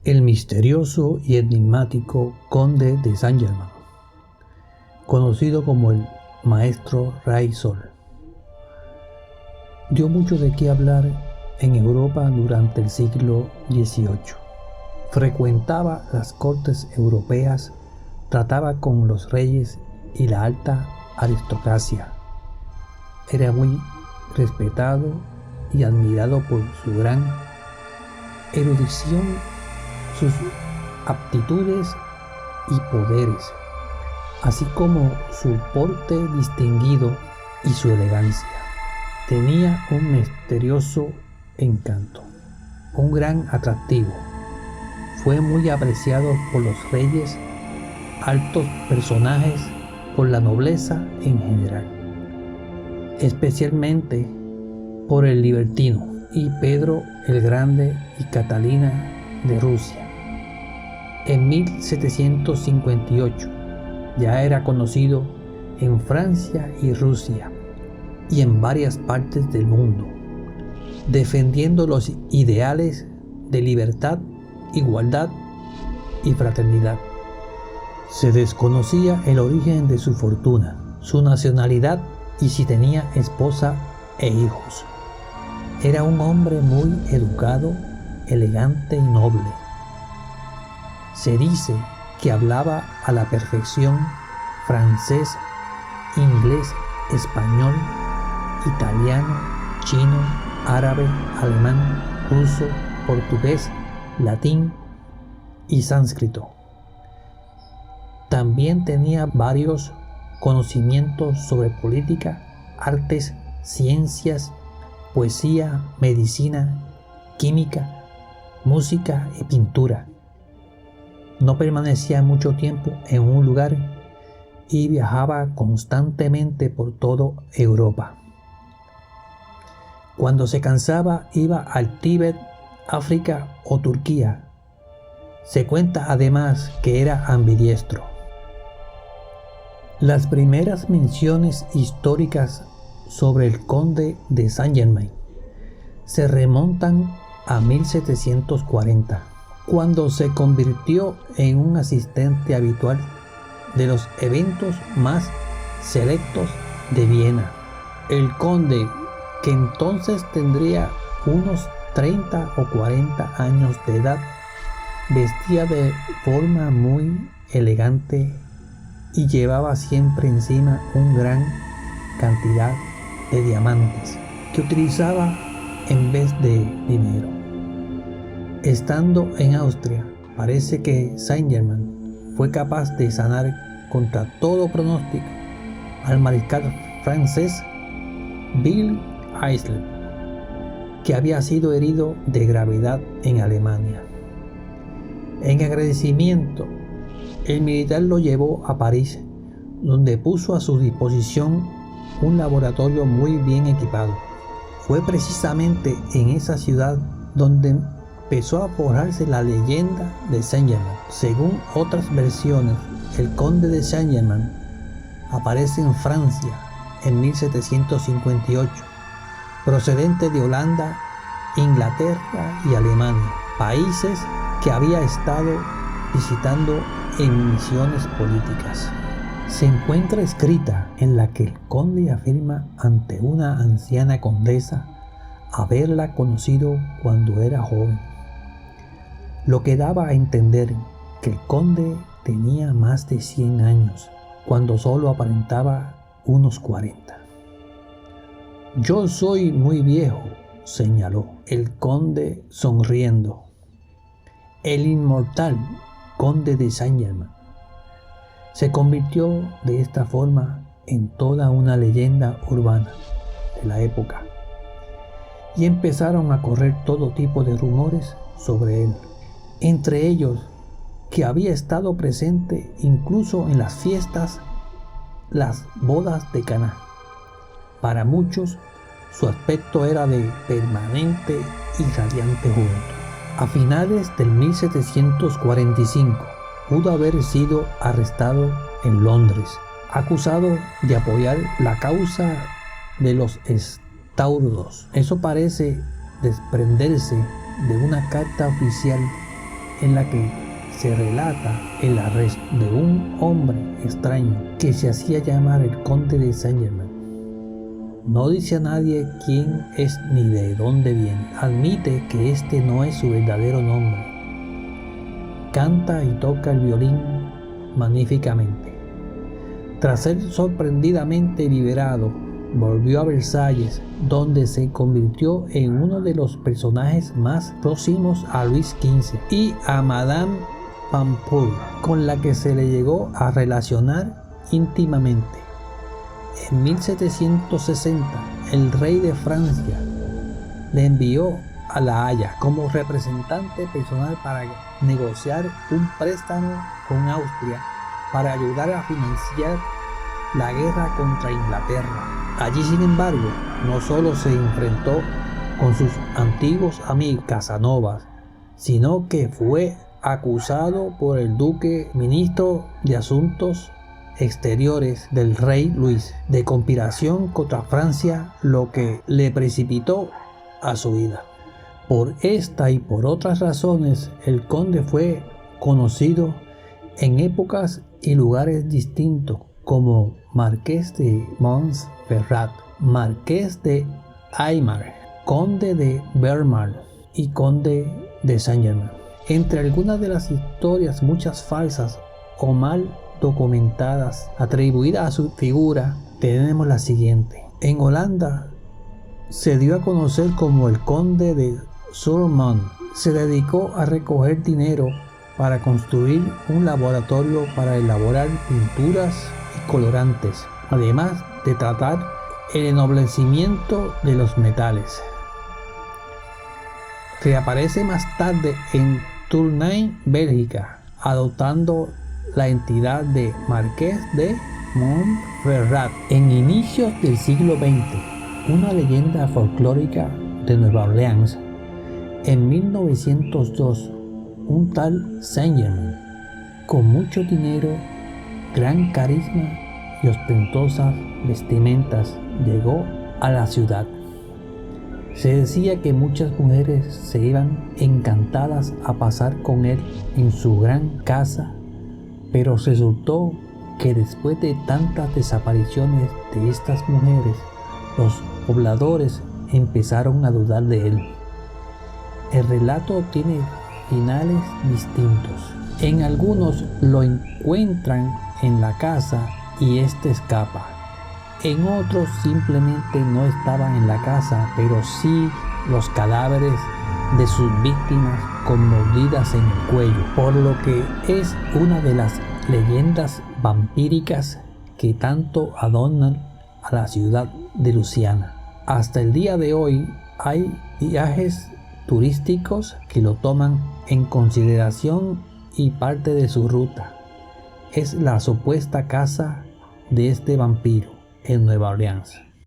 el misterioso y enigmático conde de Saint-Germain, conocido como el Maestro Rey Sol. Dio mucho de qué hablar en Europa durante el siglo XVIII. Frecuentaba las cortes europeas, trataba con los reyes y la alta aristocracia. Era muy respetado y admirado por su gran erudición, sus aptitudes y poderes, así como su porte distinguido y su elegancia. Tenía un misterioso encanto, un gran atractivo. Fue muy apreciado por los reyes, altos personajes, por la nobleza en general, especialmente por el libertino y Pedro el Grande y Catalina de Rusia. En 1758 ya era conocido en Francia y Rusia y en varias partes del mundo, defendiendo los ideales de libertad, igualdad y fraternidad. Se desconocía el origen de su fortuna, su nacionalidad y si tenía esposa e hijos. Era un hombre muy educado, elegante y noble. Se dice que hablaba a la perfección francés, inglés, español, italiano, chino, árabe, alemán, ruso, portugués, latín y sánscrito. También tenía varios conocimientos sobre política, artes, ciencias, poesía, medicina, química, música y pintura. No permanecía mucho tiempo en un lugar y viajaba constantemente por toda Europa. Cuando se cansaba iba al Tíbet, África o Turquía. Se cuenta además que era ambidiestro. Las primeras menciones históricas sobre el conde de Saint-Germain se remontan a 1740, cuando se convirtió en un asistente habitual de los eventos más selectos de Viena. El conde, que entonces tendría unos 30 o 40 años de edad, vestía de forma muy elegante y llevaba siempre encima una gran cantidad de diamantes que utilizaba en vez de dinero. Estando en Austria, parece que Saint-Germain fue capaz de sanar contra todo pronóstico al mariscal francés Bill Heysel, que había sido herido de gravedad en Alemania. En agradecimiento, el militar lo llevó a París, donde puso a su disposición un laboratorio muy bien equipado. Fue precisamente en esa ciudad donde empezó a forjarse la leyenda de Saint-Germain. Según otras versiones, el conde de Saint-Germain aparece en Francia en 1758, procedente de Holanda, Inglaterra y Alemania, países que había estado visitando en misiones políticas. Se encuentra escrita en la que el conde afirma ante una anciana condesa haberla conocido cuando era joven, lo que daba a entender que el conde tenía más de 100 años, cuando solo aparentaba unos 40. «Yo soy muy viejo», señaló el conde sonriendo. El inmortal conde de Saint-Germain se convirtió de esta forma en toda una leyenda urbana de la época y empezaron a correr todo tipo de rumores sobre él, entre ellos que había estado presente incluso en las fiestas, las bodas de Caná. Para muchos, su aspecto era de permanente y radiante juventud. A finales del 1745, pudo haber sido arrestado en Londres, acusado de apoyar la causa de los estauros. Eso parece desprenderse de una carta oficial en la que se relata el arresto de un hombre extraño que se hacía llamar el conde de Saint-Germain. No dice a nadie quién es ni de dónde viene. Admite que este no es su verdadero nombre. Canta y toca el violín magníficamente. Tras ser sorprendidamente liberado, volvió a Versalles, donde se convirtió en uno de los personajes más próximos a Luis XV y a Madame Pompadour, con la que se le llegó a relacionar íntimamente. En 1760, el rey de Francia le envió a La Haya como representante personal para negociar un préstamo con Austria para ayudar a financiar la guerra contra Inglaterra. Allí, sin embargo, no solo se enfrentó con sus antiguos amigos Casanovas, sino que fue acusado por el duque ministro de Asuntos Exteriores del rey Luis de conspiración contra Francia, lo que le precipitó a su vida. Por esta y por otras razones, el conde fue conocido en épocas y lugares distintos como Marqués de Montferrat, Marqués de Aymar, Conde de Vermont y Conde de Saint-Germain. Entre algunas de las historias, muchas falsas o mal documentadas atribuidas a su figura, tenemos la siguiente. En Holanda se dio a conocer como el Conde de Surmont. Se dedicó a recoger dinero para construir un laboratorio para elaborar pinturas y colorantes, además de tratar el ennoblecimiento de los metales. Reaparece más tarde en Tournai, Bélgica, adoptando la entidad de Marqués de Montferrat. En inicios del siglo XX, una leyenda folclórica de Nueva Orleans, en 1902, un tal Saint-Germain, con mucho dinero, gran carisma y ostentosas vestimentas, llegó a la ciudad. Se decía que muchas mujeres se iban encantadas a pasar con él en su gran casa, pero resultó que después de tantas desapariciones de estas mujeres, los pobladores empezaron a dudar de él. El relato tiene finales distintos. En algunos lo encuentran en la casa y éste escapa. En otros simplemente no estaban en la casa, pero sí los cadáveres de sus víctimas con mordidas en el cuello, por lo que es una de las leyendas vampíricas que tanto adornan a la ciudad de Luisiana. Hasta el día de hoy hay viajes turísticos que lo toman en consideración y parte de su ruta es la supuesta casa de este vampiro en Nueva Orleans.